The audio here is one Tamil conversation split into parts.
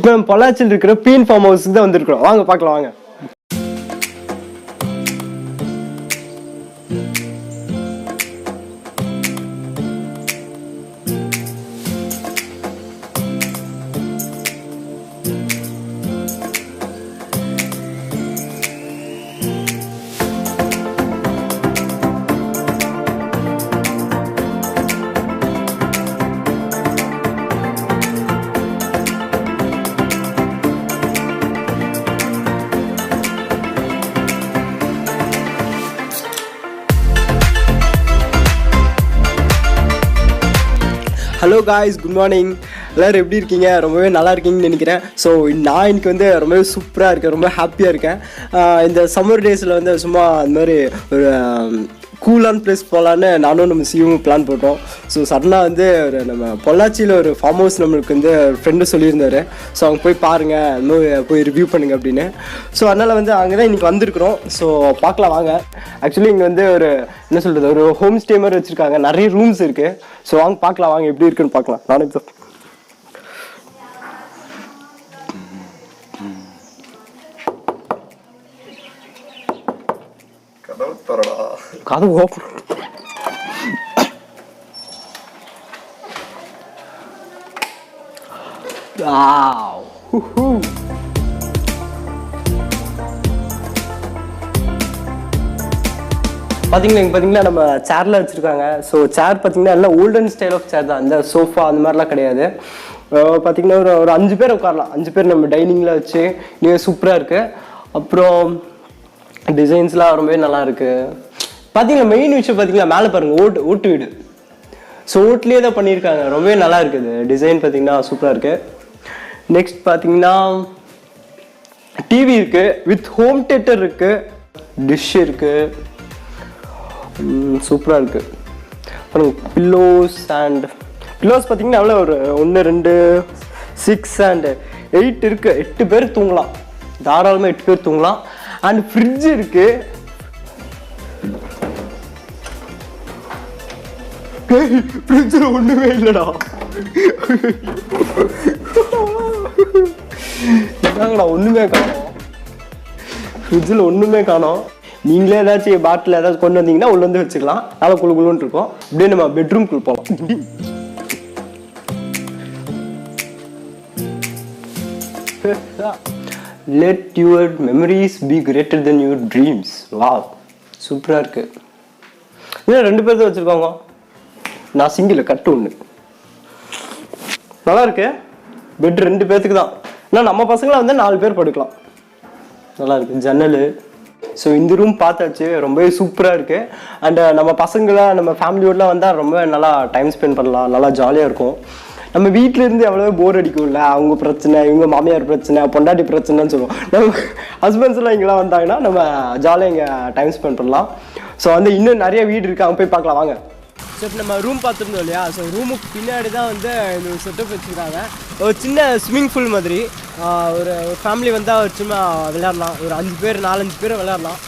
இப்போ நம்ம பொள்ளாச்சியில் இருக்கிற பீன் ஃபார்ம் ஹவுஸுக்கு தான் வந்திருக்கிறோம். வாங்க பார்க்கலாம் வாங்க. Hello guys, good morning. எல்லோரும் எப்படி இருக்கீங்க? ரொம்பவே நல்லா இருக்கீங்கன்னு நினைக்கிறேன். ஸோ நான் இன்னைக்கு வந்து ரொம்பவே சூப்பராக இருக்கேன், ரொம்ப ஹாப்பியாக இருக்கேன். இந்த சம்மர் டேஸில் வந்து சும்மா அந்த மாதிரி ஒரு கூலான பிளேஸ் போகலான்னு நானும் நம்ம சியும் பிளான் போட்டோம். ஸோ சடனாக வந்து ஒரு நம்ம பொள்ளாச்சியில் ஒரு ஃபார்ம் ஹவுஸ் நம்மளுக்கு வந்து ஃப்ரெண்டு சொல்லியிருந்தாரு. ஸோ அவங்க போய் பாருங்கள், இன்னும் போய் ரிவ்யூ பண்ணுங்கள் அப்படின்னு. ஸோ அதனால் வந்து அங்கே தான் இன்றைக்கி வந்திருக்கிறோம். ஸோ பார்க்கலாம் வாங்க. ஆக்சுவலி இங்கே வந்து ஒரு என்ன சொல்கிறது, ஒரு ஹோம் ஸ்டே மாதிரி வச்சுருக்காங்க, நிறைய ரூம்ஸ் இருக்குது. ஸோ வாங்க பார்க்கலாம் வாங்க, எப்படி இருக்குன்னு பார்க்கலாம். நானும் இப்போ கதவு ஓப்பன். பார்த்தீங்கன்னா நம்ம சேர்ல வச்சுருக்காங்க. ஸோ சேர் பார்த்தீங்கன்னா எல்லாம் ஓல்டன் ஸ்டைல் ஆஃப் சேர் தான், இந்த சோஃபா அந்த மாதிரிலாம் கிடையாது. பார்த்தீங்கன்னா ஒரு 5 பேர் உட்காரலாம். 5 பேர் நம்ம டைனிங்கில் வச்சு நீங்கள் சூப்பராக இருக்குது. அப்புறம் டிசைன்ஸ்லாம் ரொம்பவே நல்லா இருக்குது. பார்த்தீங்கன்னா மெயின் விஷயம் பார்த்தீங்கன்னா மேலே பாருங்கள், ஓட்டு வீடு. ஸோ ஓட்லேயே தான் பண்ணியிருக்காங்க, ரொம்பவே நல்லா இருக்குது. டிசைன் பார்த்தீங்கன்னா சூப்பராக இருக்குது. நெக்ஸ்ட் பார்த்தீங்கன்னா டிவி இருக்குது, வித் ஹோம் தியேட்டர் இருக்குது, டிஷ் இருக்குது, சூப்பராக இருக்குது. அப்புறம் பில்லோஸ் பார்த்தீங்கன்னா எவ்வளோ ஒரு 1 2 6 and 8 இருக்குது. 8 பேர் தூங்கலாம், தாராளமாக 8 பேர் தூங்கலாம். அண்ட் ஃப்ரிட்ஜ் இருக்கு. ஃப்ரிட்ஜில் ஒன்றுமே இல்லைடா. என்னங்கடா ஒன்றுமே காணோம், ஃப்ரிட்ஜில் ஒன்றுமே காணோம். நீங்களே ஏதாச்சும் பாட்டில் ஏதாச்சும் கொண்டு வந்தீங்கன்னா உள்ள வந்து வச்சுக்கலாம், நல்லா குழுன்னு இருக்கும். அப்படியே நம்ம பெட்ரூம்குள்ள போகலாம். Let your memories be greater than your dreams. Wow, சூப்பராக இருக்குது. இன்னும் 2 பேர் தான் வச்சுருக்காங்க, நான் சிங்கிள் கட்டு ஒன்று. நல்லா இருக்கு. பெட் 2 பேர்த்துக்கு தான். ஆனால் நம்ம பசங்களை வந்து 4 பேர் படுக்கலாம். நல்லா இருக்கு. ஜன்னல். ஸோ இந்த ரூம் பார்த்தாச்சு, ரொம்பவே சூப்பராக இருக்குது. அண்ட் நம்ம பசங்களை நம்ம ஃபேமிலியோடலாம் வந்தால் ரொம்ப நல்லா டைம் ஸ்பெண்ட் பண்ணலாம், நல்லா ஜாலியாக இருக்கும். நம்ம வீட்டிலேருந்து எவ்வளோ போர் அடிக்கும்ல, அவங்க பிரச்சனை, இவங்க மாமியார் பிரச்சனை, பொண்டாட்டி பிரச்சனைன்னு சொல்லுவோம். நம்ம ஹஸ்பண்ட்ஸ்லாம் இங்கெல்லாம் வந்தாங்கன்னா நம்ம ஜாலியாக இங்கே டைம் ஸ்பெண்ட் பண்ணலாம். ஸோ வந்து இன்னும் நிறைய வீடு இருக்குது, அவங்க போய் பார்க்கலாம் வாங்க. ஸோ இப்போ நம்ம ரூம் பார்த்துருந்தோம் இல்லையா, ஸோ ரூமுக்கு பின்னாடி தான் வந்து இந்த செட்டப் வச்சுருக்காங்க. ஒரு சின்ன ஸ்விம்மிங் பூல் மாதிரி. ஒரு ஃபேமிலி வந்தால் ஒரு சும்மா விளையாடலாம், ஒரு 5 பேர் 4-5 பேர் விளையாடலாம்.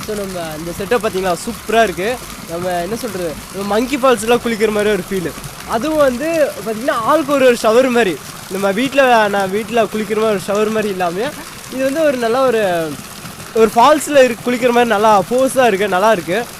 ஸோ நம்ம இந்த செட்டப் பார்த்திங்கன்னா சூப்பராக இருக்குது. நம்ம என்ன சொல்கிறது, நம்ம மங்கி ஃபால்ஸ்லாம் குளிக்கிற மாதிரி ஒரு ஃபீலு. அதுவும் வந்து பார்த்திங்கன்னா ஆளுக்கு ஒரு ஷவர் மாதிரி, நம்ம வீட்டில் குளிக்கிற மாதிரி ஒரு ஷவர் மாதிரி இல்லாமல் இது வந்து ஒரு நல்ல ஒரு ஃபால்ஸில் குளிக்கிற மாதிரி நல்லா ஃபோர்ஸாக இருக்குது, நல்லா இருக்குது.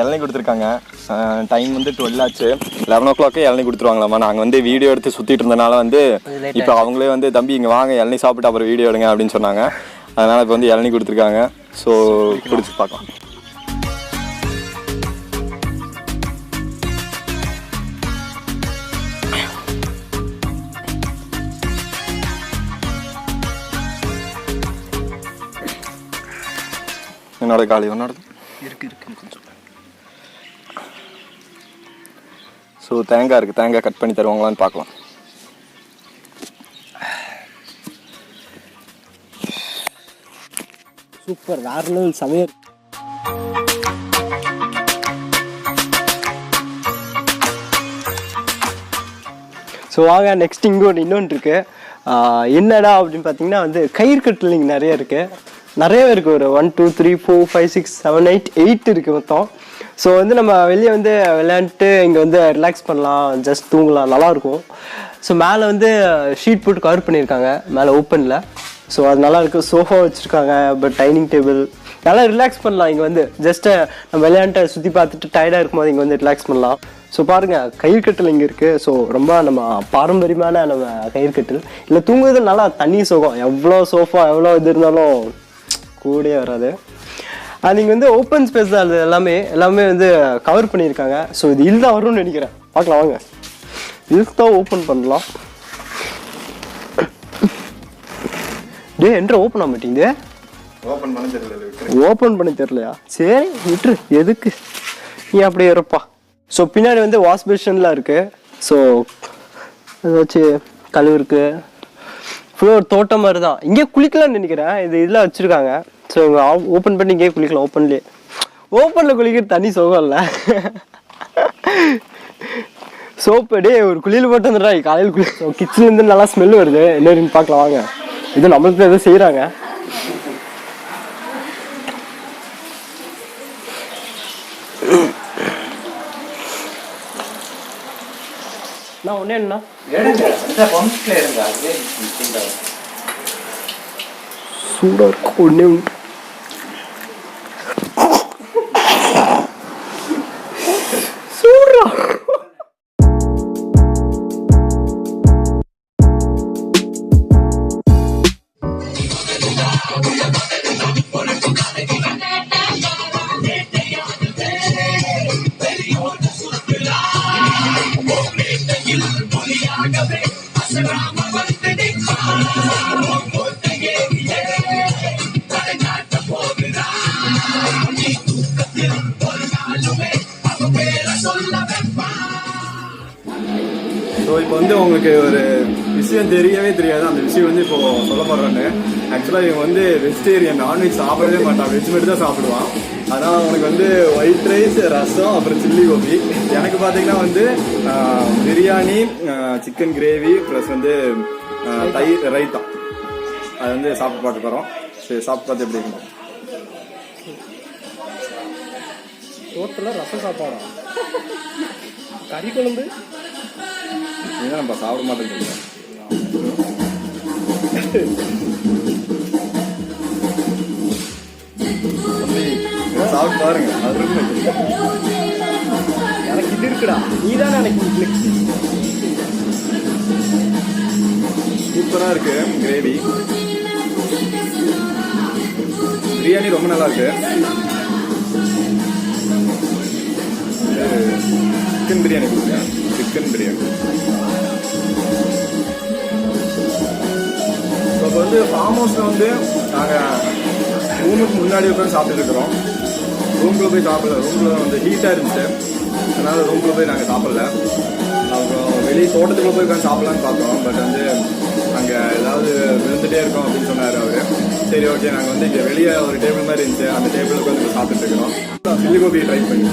இளநீ கொடுத்துருக்காங்க. டைம் வந்து 12 ஆச்சு. 11 o'clock இளநீ கொடுத்துருவாங்களாமா. நாங்கள் வந்து வீடியோ எடுத்து சுற்றிட்டு இருந்தனால வந்து இப்போ அவங்களே வந்து தம்பி இங்கே வாங்க இளநீ சாப்பிட்டு அப்புறம் வீடியோ எடுங்க அப்படின்னு சொன்னாங்க. அதனால் இப்போ வந்து இளநீ கொடுத்துருக்காங்க. ஸோ குடிச்சு பார்க்கலாம். என்னோட காலி ஒன்னோட இருக்கு கொஞ்சம். ஸோ தேங்காய் இருக்குது, தேங்காய் கட் பண்ணி தருவாங்களான்னு பார்க்கலாம். சூப்பர், வேற லெவல் சமையல். ஸோ வாங்க நெக்ஸ்ட் இங்கே இன்னொன்று இருக்குது. என்னடா அப்படின்னு பார்த்தீங்கன்னா வந்து கயிறு கட்டில் இங்கே நிறைய இருக்குது, நிறையவே இருக்குது. ஒரு 1 2 3 4 5 6 7 8 இருக்குது மொத்தம். ஸோ வந்து நம்ம வெளியே வந்து விளையாண்டுட்டு இங்கே வந்து ரிலாக்ஸ் பண்ணலாம், ஜஸ்ட் தூங்கலாம், நல்லாயிருக்கும். ஸோ மேலே வந்து ஷீட் போட்டு கவர் பண்ணியிருக்காங்க மேலே ஓப்பனில். ஸோ அது நல்லா இருக்குது. சோஃபா வச்சுருக்காங்க, பட் டைனிங் டேபிள், நல்லா ரிலாக்ஸ் பண்ணலாம். இங்கே வந்து ஜஸ்ட்டு நம்ம விளையாண்ட்டு சுற்றி பார்த்துட்டு டயர்டாக இருக்கும்போது இங்கே வந்து ரிலாக்ஸ் பண்ணலாம். ஸோ பாருங்கள், கயிறு கட்டில் இங்கே இருக்குது. ஸோ ரொம்ப நம்ம பாரம்பரியமான நம்ம கயிறு கட்டில். இல்லை தூங்குறது நல்லா தனி சுகம். எவ்வளோ சோஃபா எவ்வளோ இது இருந்தாலும் கூடயே வராது. அது இங்கே வந்து ஓப்பன் ஸ்பேஸ் தான், அது எல்லாமே வந்து கவர் பண்ணியிருக்காங்க. ஸோ இது இல்தான் வரும்னு நினைக்கிறேன். பார்க்கலாம் வாங்க, இல்தான் ஓப்பன் பண்ணலாம். டே என்ற ஓப்பன் ஆக மாட்டேங்குது. ஓப்பன் பண்ண தெரியலையா? சரி விட்டுரு, எதுக்கு நீ அப்படியே இருப்பா. ஸோ பின்னாடி வந்து வாஷ் பேஷன்லாம் இருக்குது. ஸோ ஏதாச்சும் கழுவு இருக்குது. ஃபுல்லாக ஒரு தோட்டம் மாதிரி தான். இங்கே குளிக்கலாம்னு நினைக்கிறேன். இதெல்லாம் வச்சுருக்காங்க. ஸோ இங்கே ஓப்பன் பண்ணி இங்கே குளிக்கலாம். ஓப்பனில் குளிக்கிறது தனி சுகம் இல்லை. சோப்பு டே ஒரு குளியல் போட்டு வந்துடுறா காலையில் குளி. ஸோ கிச்சன்லேருந்து நல்லா ஸ்மெல் வருது. என்னன்னு பார்க்கலாம் வாங்க. இது நம்மளுக்கு எதுவும் செய்கிறாங்க. நான் ஒன்றே என்ன சூடாக இருக்கும். ஒன்றே சூடா. ஸோ இப்போ வந்து உங்களுக்கு ஒரு விஷயம் தெரியவே தெரியாது. அந்த விஷயம் வந்து இப்போ சொல்ல போடுறேன்னு. ஆக்சுவலாக இவன் வந்து வெஜிடேரியன், நான்வெஜ் சாப்பிடவே மாட்டான், வெஜ் மட்டும் தான் சாப்பிடுவான். ஆனால் அவனுக்கு வந்து ஒயிட் ரைஸ், ரசம், அப்புறம் சில்லி கோபி. எனக்கு பார்த்தீங்கன்னா வந்து பிரியாணி, சிக்கன் கிரேவி ப்ளஸ் வந்து தயிர் ரைத்தா, அது வந்து சாப்பிட்டு பார்க்க போகிறோம். சரி சாப்பிட்டு பார்த்து எப்படி இருக்கும். டோட்டலாக ரசம் சாப்பாடா, கறி குழம்பு இதுதான் நம்ம சாப்பிட மாட்டேன். சாப்பிட்டு பாருங்க, அது எனக்கு இது இருக்குடா. நீ தானே எனக்கு சூப்பராக இருக்கு. கிரேவி பிரியாணி ரொம்ப நல்லா இருக்கு. சிக்கன் பிரியாணி கொடுங்க, சிக்கன் பிரியாணி. இப்போ வந்து ஃபார்ம் ஹவுஸில் வந்து நாங்கள் ரூமுக்கு முன்னாடி உட்காந்து சாப்பிட்டு இருக்கிறோம். ரூம்குள்ளே போய் சாப்பிடல, ரூமில் வந்து ஹீட்டாக இருந்துச்சு, அதனால் ரூம்குள்ளே போய் நாங்கள் சாப்பிடல. அப்புறம் வெளியே தோட்டத்துக்குள்ளே போய் உட்காந்து சாப்பிட்லான்னு பார்த்தோம். பட் வந்து அங்கே ஏதாவது விழுந்துகிட்டே இருக்கோம் அப்படின்னு சொன்னார் அவர். சரி ஓகே, நாங்கள் வந்து இங்கே வெளியே ஒரு டேபிள் மாதிரி இருந்துச்சு, அந்த டேபிளுக்கு வந்து சாப்பிட்டுட்டு இருக்கிறோம். சில்லி கோபி ட்ரை பண்ணி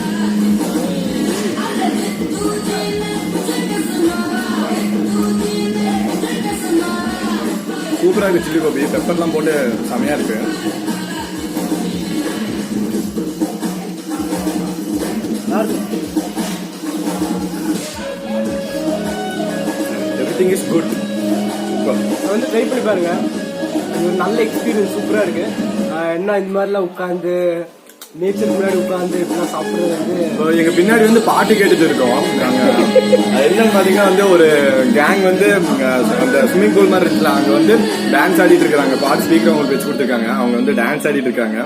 சூப்பராக இருக்குது. சில்லி கோபி பெப்பர்லாம் போட்டு செமையாக இருக்கு. Everything is good. வந்து ட்ரை பண்ணி பாருங்க, ஒரு நல்ல எக்ஸ்பீரியன்ஸ், சூப்பராக இருக்கு. என்ன இந்த மாதிரிலாம் உட்காந்து நேச்சர் முன்னாடி உட்காந்து இப்படிலாம் சாப்பிட்றது வந்து எங்க பின்னாடி வந்து பாட்டு கேட்டுட்டு இருக்கோம். என்னன்னு பாத்தீங்கன்னா வந்து ஒரு கேங் வந்து அந்த ஸ்விம்மிங் பூல் மாதிரி இருக்குல்ல, அங்க வந்து டான்ஸ் ஆடிட்டு இருக்காங்க. பாட்டு ஸ்பீக்கர் அவங்களுக்கு வச்சு கொடுத்துருக்காங்க. அவங்க வந்து டான்ஸ் ஆடிட்டு இருக்காங்க,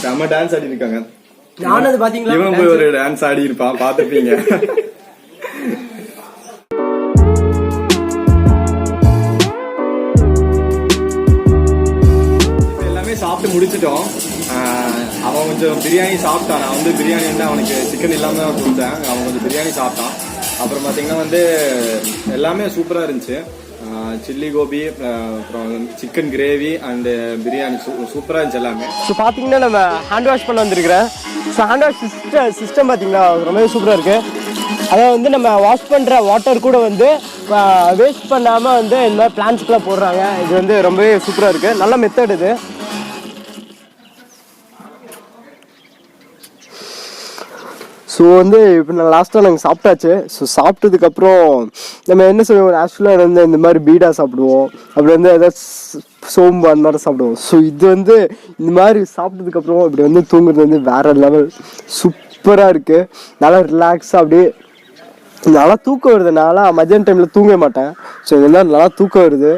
செம்ம டான்ஸ் ஆடிட்டு இருக்காங்க. நானும் அது பாத்தீங்களா, இவன் போய் ஒரு டான்ஸ் ஆடி இருப்பான், பாத்துருப்பீங்க. எல்லாமே சாப்பிட்டு முடிச்சிட்டோம். அவன் கொஞ்சம் பிரியாணி சாப்பிட்டான். நான் வந்து பிரியாணி வந்து அவனுக்கு சிக்கன் இல்லாமல் கொடுத்தேன். அவன் கொஞ்சம் பிரியாணி சாப்பிட்டான். அப்புறம் பார்த்தீங்கன்னா வந்து எல்லாமே சூப்பராக இருந்துச்சு. சில்லி கோபி, அப்புறம் சிக்கன் கிரேவி அண்டு பிரியாணி சூப்பராக இருந்துச்சு எல்லாமே. ஸோ பார்த்தீங்கன்னா நம்ம ஹேண்ட் வாஷ் பண்ண வந்திருக்கிறேன். ஸோ ஹேண்ட் வாஷ் சிஸ்டம் பார்த்தீங்கன்னா ரொம்பவே சூப்பராக இருக்குது. அதாவது வந்து நம்ம வாஷ் பண்ணுற வாட்டர் கூட வந்து வேஸ்ட் பண்ணாமல் வந்து இந்த மாதிரி பிளான்ட்ஸ்க்குலாம் போடுறாங்க. இது வந்து ரொம்பவே சூப்பராக இருக்குது. நல்ல மெத்தட் இது. ஸோ வந்து இப்போ நான் லாஸ்ட்டாக நாங்கள் சாப்பிட்டாச்சு. ஸோ சாப்பிட்டதுக்கப்புறம் நம்ம என்ன சொல்லுவோம், ஆக்சுவலாக வந்து இந்த மாதிரி பீடா சாப்பிடுவோம், அப்படி வந்து ஏதாச்சும் சோம்பு அந்த மாதிரி சாப்பிடுவோம். ஸோ இது வந்து இந்த மாதிரி சாப்பிட்டதுக்கப்புறம் இப்படி வந்து தூங்குறது வந்து வேறு லெவல் சூப்பராக இருக்குது. நல்லா ரிலாக்ஸாக அப்படியே நல்லா தூக்கம் வருது. நல்லா மதியான டைமில் தூங்க மாட்டேன். ஸோ இதெல்லாம் நல்லா தூக்கம் வருது.